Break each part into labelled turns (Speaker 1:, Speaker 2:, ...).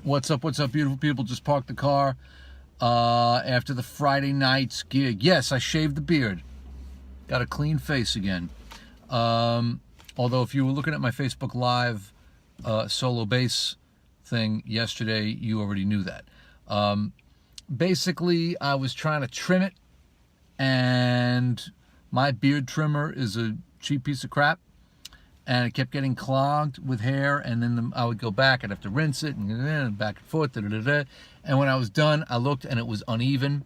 Speaker 1: What's up, beautiful people? Just parked the car after the Friday night's gig. Yes, I shaved the beard. Got a clean face again. Although if you were looking at my Facebook Live solo bass thing yesterday, you already knew that. Basically, I was trying to trim it, and my beard trimmer is a cheap piece of crap, and it kept getting clogged with hair, and then I would go back, I'd have to rinse it, and back and forth, and when I was done, I looked, and it was uneven,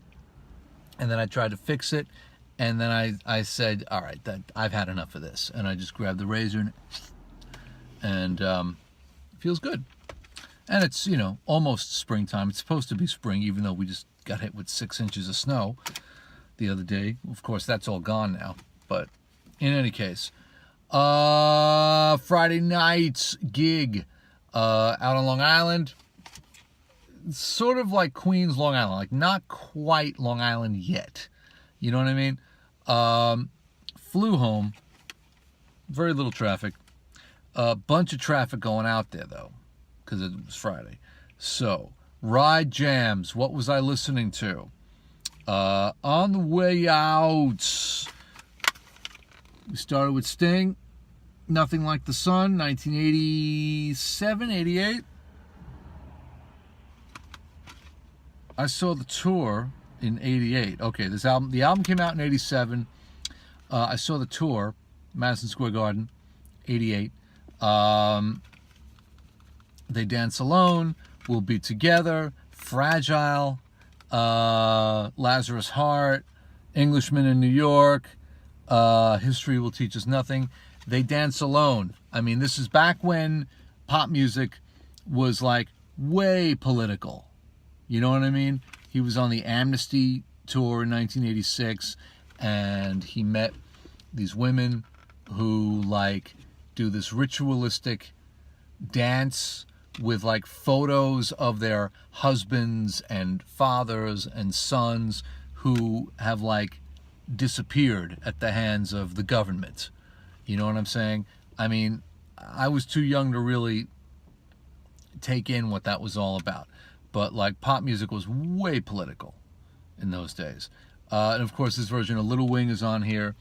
Speaker 1: and then I tried to fix it, and then I said, all right, I've had enough of this, and I just grabbed the razor, and it feels good. And it's, almost springtime. It's supposed to be spring, even though we just got hit with 6 inches of snow the other day. Of course, that's all gone now. But in any case, Friday night's gig out on Long Island. Sort of like Queens, Long Island. Like not quite Long Island yet. You know what I mean? Flew home. Very little traffic. A bunch of traffic going out there, though, because it was Friday. So, ride jams. What was I listening to? On the way out, we started with Sting, Nothing Like the Sun, 1987, 88. I saw the tour in 88. Okay, the album came out in 87. I saw the tour, Madison Square Garden, 88. They Dance Alone, We'll Be Together, Fragile, Lazarus Heart, Englishman in New York, History Will Teach Us Nothing. They Dance Alone. I mean, this is back when pop music was like way political. You know what I mean? He was on the Amnesty tour in 1986, and he met these women who like do this ritualistic dance with like photos of their husbands and fathers and sons who have like disappeared at the hands of the government. You know what I'm saying? I mean, I was too young to really take in what that was all about. But like pop music was way political in those days. And of course, this version of Little Wing is on here.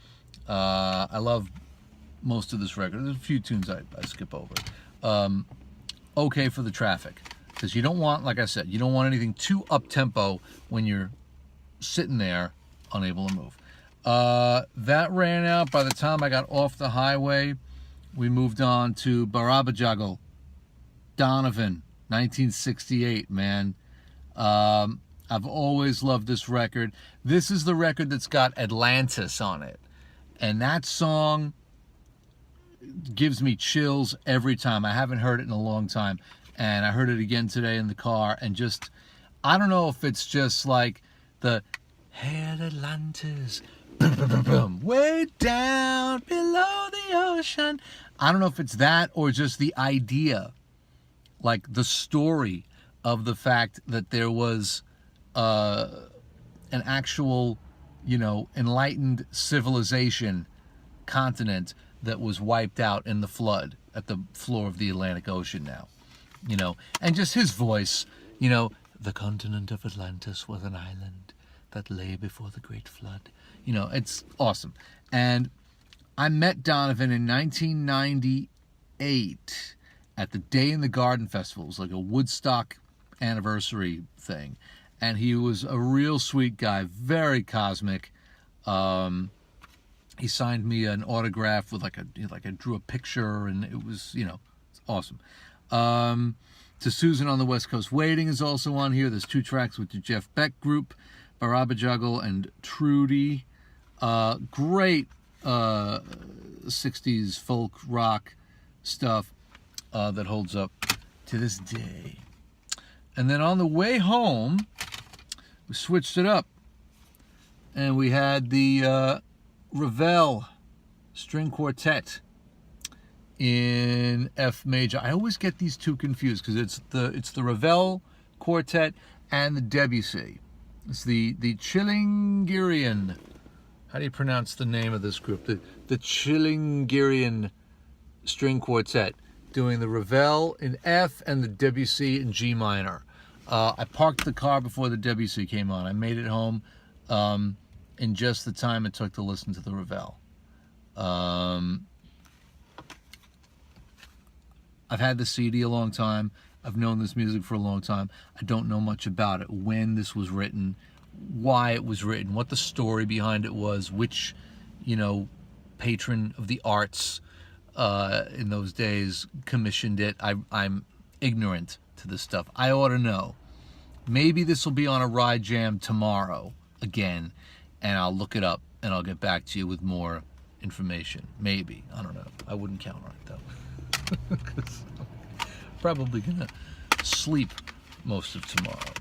Speaker 1: I love most of this record. There's a few tunes I skip over. Okay for the traffic, because you don't want, like I said, you don't want anything too up-tempo when you're sitting there unable to move. That ran out. By the time I got off the highway, we moved on to Barabajagal, Donovan, 1968, man. I've always loved this record. This is the record that's got Atlantis on it, and that song gives me chills every time. I haven't heard it in a long time, and I heard it again today in the car, and just, I don't know if it's just like the "Hey Atlantis, boom, boom, boom, boom, way down below the ocean." I don't know if it's that or just the idea, like the story of the fact that there was an actual, enlightened civilization continent that was wiped out in the flood at the floor of the Atlantic Ocean now, and just his voice, the continent of Atlantis was an island that lay before the great flood. It's awesome. And I met Donovan in 1998 at the Day in the Garden Festival. It was like a Woodstock anniversary thing. And he was a real sweet guy, very cosmic. He signed me an autograph with I drew a picture, and it was, it's awesome. To Susan on the West Coast Waiting is also on here. There's 2 tracks with the Jeff Beck Group, Barabajagal and Trudy. Great 60s folk rock stuff that holds up to this day. And then on the way home, we switched it up, and we had the Ravel String Quartet in F major. I always get these two confused because it's the Ravel Quartet and the Debussy. It's the Chilingirian. How do you pronounce the name of this group? The Chilingirian String Quartet. doing the Ravel in F and the Debussy in G minor. I parked the car before the Debussy came on. I made it home in just the time it took to listen to the Ravel. I've had the CD a long time. I've known this music for a long time. I don't know much about it, when this was written, why it was written, what the story behind it was, which, patron of the arts in those days commissioned it. I'm ignorant to this stuff. I ought to know. Maybe this will be on a Ride Jam tomorrow again, and I'll look it up and I'll get back to you with more information. Maybe. I don't know. I wouldn't count on it though. 'Cause I'm probably gonna sleep most of tomorrow.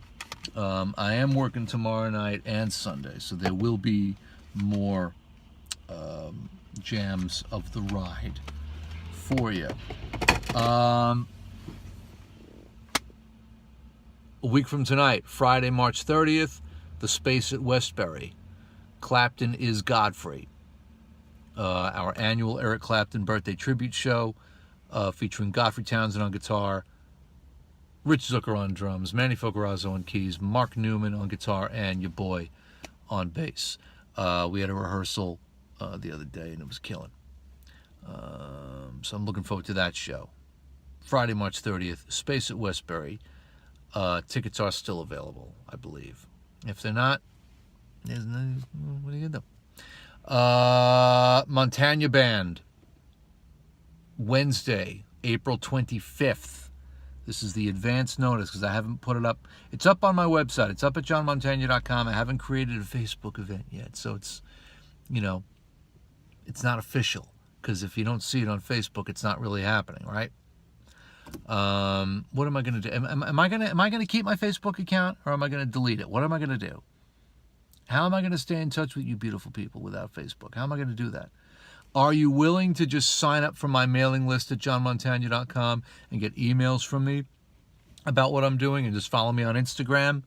Speaker 1: I am working tomorrow night and Sunday, so there will be more jams of the ride for you. A week from tonight, Friday, March 30th, the Space at Westbury. Clapton is Godfrey. Our annual Eric Clapton birthday tribute show featuring Godfrey Townsend on guitar, Rich Zucker on drums, Manny Focarazzo on keys, Mark Newman on guitar, and your boy on bass. We had a rehearsal the other day, and it was killing. So I'm looking forward to that show. Friday, March 30th, Space at Westbury. Tickets are still available, I believe. If they're not, what are you going to do? Montana Band, Wednesday, April 25th. This is the advance notice because I haven't put it up. It's up on my website. It's up at johnmontagna.com. I haven't created a Facebook event yet, so it's, it's not official, because if you don't see it on Facebook, it's not really happening, right? What am I going to do? Am I going to keep my Facebook account, or am I going to delete it? What am I going to do? How am I going to stay in touch with you beautiful people without Facebook? How am I going to do that? Are you willing to just sign up for my mailing list at johnmontagna.com and get emails from me about what I'm doing, and just follow me on Instagram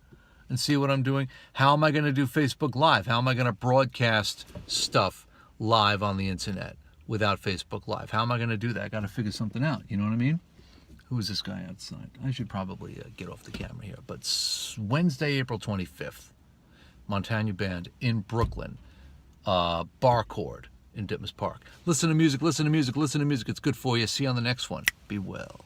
Speaker 1: and see what I'm doing? How am I going to do Facebook Live? How am I going to broadcast stuff live on the internet without Facebook Live? How am I going to do that? I got to figure something out. You know what I mean? Who is this guy outside? I should probably get off the camera here. But Wednesday, April 25th, Montana Band in Brooklyn, Bar Chord in Ditmas Park. Listen to music, listen to music, listen to music. It's good for you. See you on the next one. Be well.